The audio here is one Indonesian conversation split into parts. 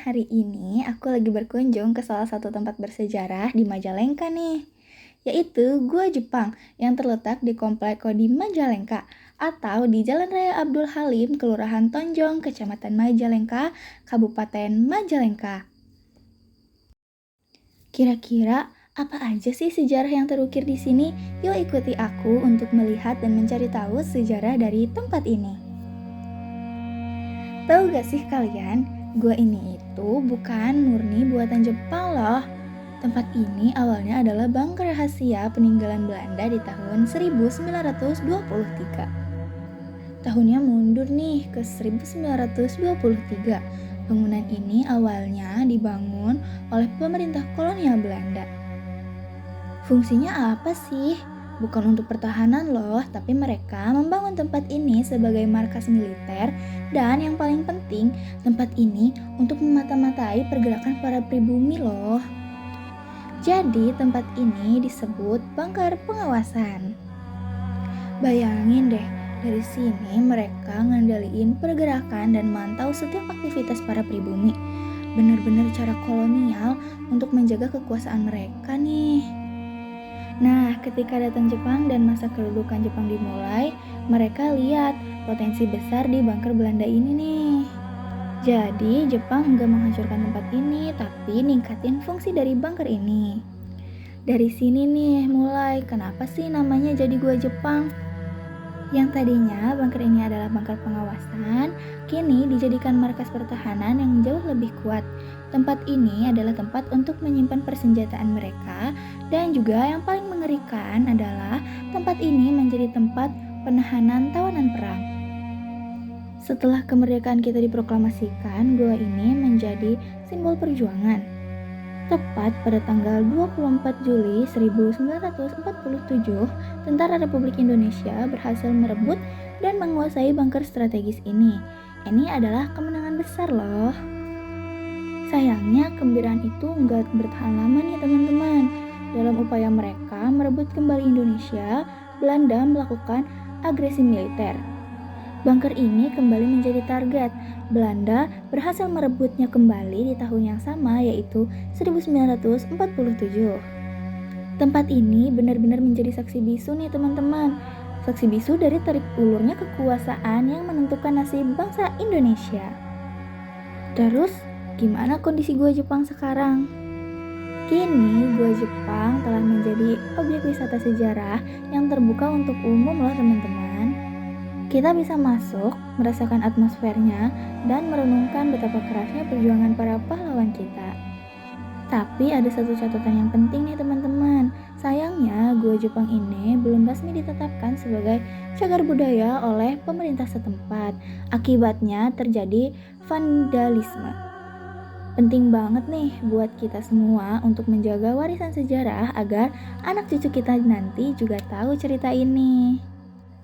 hari ini aku lagi berkunjung ke salah satu tempat bersejarah di Majalengka nih, yaitu Gua Jepang yang terletak di Komplek Kodim Majalengka atau di Jalan Raya Abdul Halim, Kelurahan Tonjong, Kecamatan Majalengka, Kabupaten Majalengka. Kira-kira apa aja sih sejarah yang terukir di sini? Yuk ikuti aku untuk melihat dan mencari tahu sejarah dari tempat ini. Tahu gak sih kalian, gua ini itu bukan murni buatan Jepang loh. Tempat ini awalnya adalah bunker rahasia peninggalan Belanda di tahun 1923. Tahunnya mundur nih ke 1923. Bangunan ini awalnya dibangun oleh pemerintah kolonial Belanda. Fungsinya apa sih? Bukan untuk pertahanan loh, tapi mereka membangun tempat ini sebagai markas militer dan yang paling penting, tempat ini untuk memata-matai pergerakan para pribumi loh. Jadi tempat ini disebut bunker pengawasan. Bayangin deh, dari sini mereka ngendaliin pergerakan dan mantau setiap aktivitas para pribumi. Benar-benar cara kolonial untuk menjaga kekuasaan mereka nih. Nah, ketika datang Jepang dan masa kedudukan Jepang dimulai, mereka lihat potensi besar di bunker Belanda ini nih. Jadi, Jepang enggak menghancurkan tempat ini, tapi ningkatin fungsi dari bunker ini. Dari sini nih mulai, kenapa sih namanya jadi Gua Jepang? Yang tadinya bunker ini adalah bunker pengawasan, kini dijadikan markas pertahanan yang jauh lebih kuat. Tempat ini adalah tempat untuk menyimpan persenjataan mereka dan juga yang paling mengerikan adalah tempat ini menjadi tempat penahanan tawanan perang. Setelah kemerdekaan kita diproklamasikan, gua ini menjadi simbol perjuangan. Tepat pada tanggal 24 Juli 1947, Tentara Republik Indonesia berhasil merebut dan menguasai bunker strategis ini. Ini adalah kemenangan besar loh. Sayangnya kegembiraan itu nggak bertahan lama nih teman-teman. Dalam upaya mereka merebut kembali Indonesia, Belanda melakukan agresi militer. Bunker ini kembali menjadi target. Belanda berhasil merebutnya kembali di tahun yang sama, yaitu 1947. Tempat ini benar-benar menjadi saksi bisu nih teman-teman. Saksi bisu dari tarik ulurnya kekuasaan yang menentukan nasib bangsa Indonesia. Terus, gimana kondisi Gua Jepang sekarang? Kini, Gua Jepang telah menjadi objek wisata sejarah yang terbuka untuk umum loh teman-teman. Kita bisa masuk, merasakan atmosfernya, dan merenungkan betapa kerasnya perjuangan para pahlawan kita. Tapi ada satu catatan yang penting nih teman-teman. Sayangnya, Gua Jepang ini belum resmi ditetapkan sebagai cagar budaya oleh pemerintah setempat. Akibatnya terjadi vandalisme. Penting banget nih buat kita semua untuk menjaga warisan sejarah agar anak cucu kita nanti juga tahu cerita ini.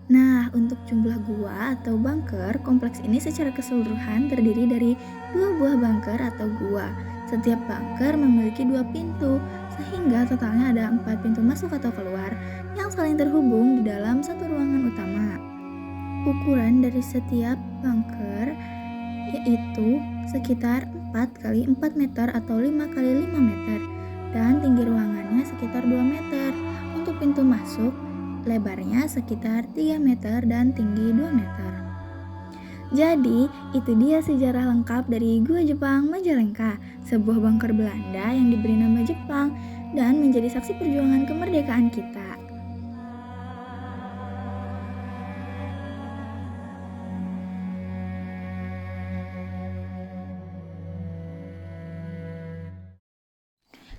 Nah, untuk jumlah gua atau bunker, kompleks ini secara keseluruhan terdiri dari 2 buah bunker atau gua. Setiap bunker memiliki 2 pintu, sehingga totalnya ada 4 pintu masuk atau keluar yang saling terhubung di dalam satu ruangan utama. Ukuran dari setiap bunker yaitu sekitar 4 x 4 meter atau 5 x 5 meter dan tinggi ruangannya sekitar 2 meter. Untuk pintu masuk, lebarnya sekitar 3 meter dan tinggi 2 meter. Jadi, itu dia sejarah lengkap dari Gua Jepang Majalengka, sebuah bunker Belanda yang diberi nama Jepang dan menjadi saksi perjuangan kemerdekaan kita.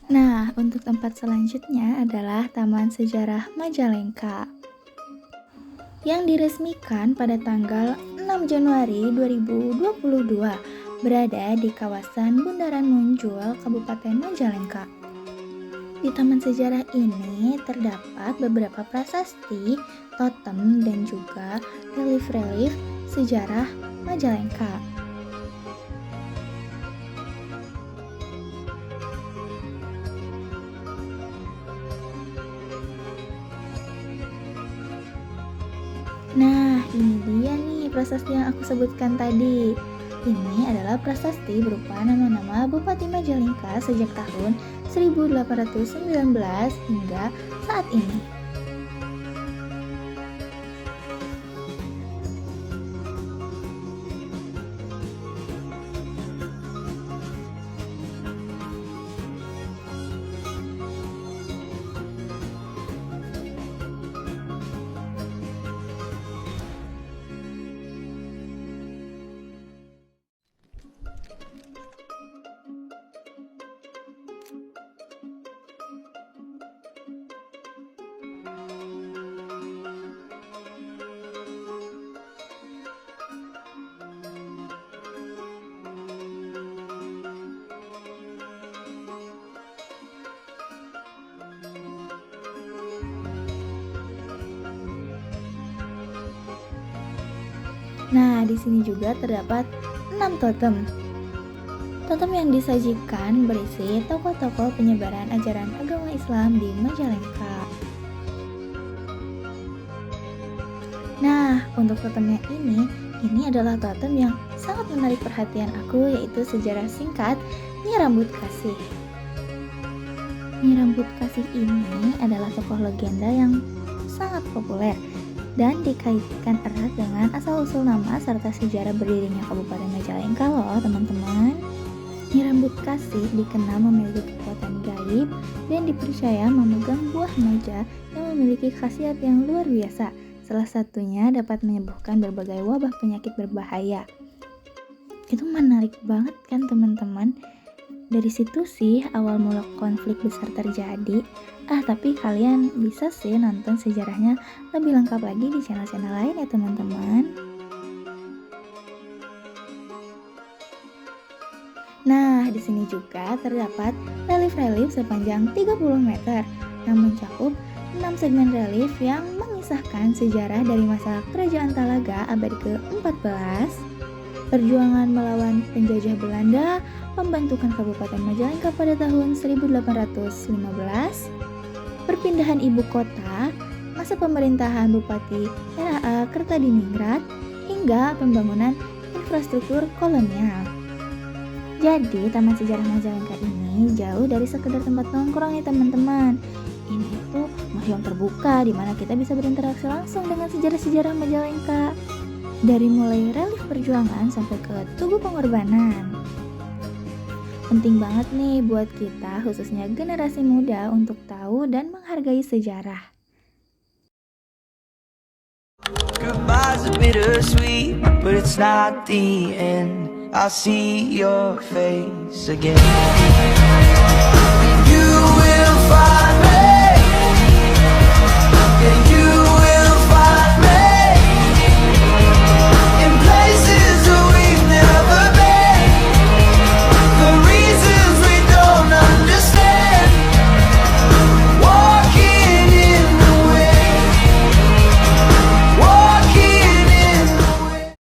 Nah, untuk tempat selanjutnya adalah Taman Sejarah Majalengka yang diresmikan pada tanggal 6 Januari 2022, berada di kawasan Bundaran Muncul, Kabupaten Majalengka. Di taman sejarah ini terdapat beberapa prasasti, totem, dan juga relief-relief sejarah Majalengka. Nah, ini dia nih prasasti yang aku sebutkan tadi. ini adalah prasasti berupa nama-nama Bupati Majalengka sejak tahun 1819 hingga saat ini. Nah, di sini juga terdapat 6 totem. Totem yang disajikan berisi tokoh-tokoh penyebaran ajaran agama Islam di Majalengka. Nah, untuk totemnya ini adalah totem yang sangat menarik perhatian aku, yaitu sejarah singkat Nyi Rambut Kasih. Nyi Rambut Kasih ini adalah tokoh legenda yang sangat populer dan dikaitkan erat dengan asal-usul nama serta sejarah berdirinya Kabupaten Majalengka loh teman-teman. Nyi Rambut Kasih dikenal memiliki kekuatan gaib dan dipercaya memegang buah maja yang memiliki khasiat yang luar biasa. Salah satunya dapat menyembuhkan berbagai wabah penyakit berbahaya. Itu menarik banget kan teman-teman? Dari situ sih awal mula konflik besar terjadi. Tapi kalian bisa sih nonton sejarahnya lebih lengkap lagi di channel-channel lain ya teman-teman. Nah, di sini juga terdapat relief-relief sepanjang 30 meter yang mencakup 6 segmen relief yang mengisahkan sejarah dari masa Kerajaan Talaga abad ke-14, perjuangan melawan penjajah Belanda, pembentukan Kabupaten Majalengka pada tahun 1815, perpindahan ibu kota, masa pemerintahan Bupati RAA Kertadiningrat, hingga pembangunan infrastruktur kolonial. Jadi, Taman Sejarah Majalengka ini jauh dari sekedar tempat nongkrong ya teman-teman. Ini tuh museum terbuka di mana kita bisa berinteraksi langsung dengan sejarah-sejarah Majalengka. Dari mulai relief perjuangan sampai ke tugu pengorbanan. Penting banget nih buat kita, khususnya generasi muda, untuk tahu dan menghargai sejarah. Goodbye's a bittersweet, but it's not the end. I'll see your face again.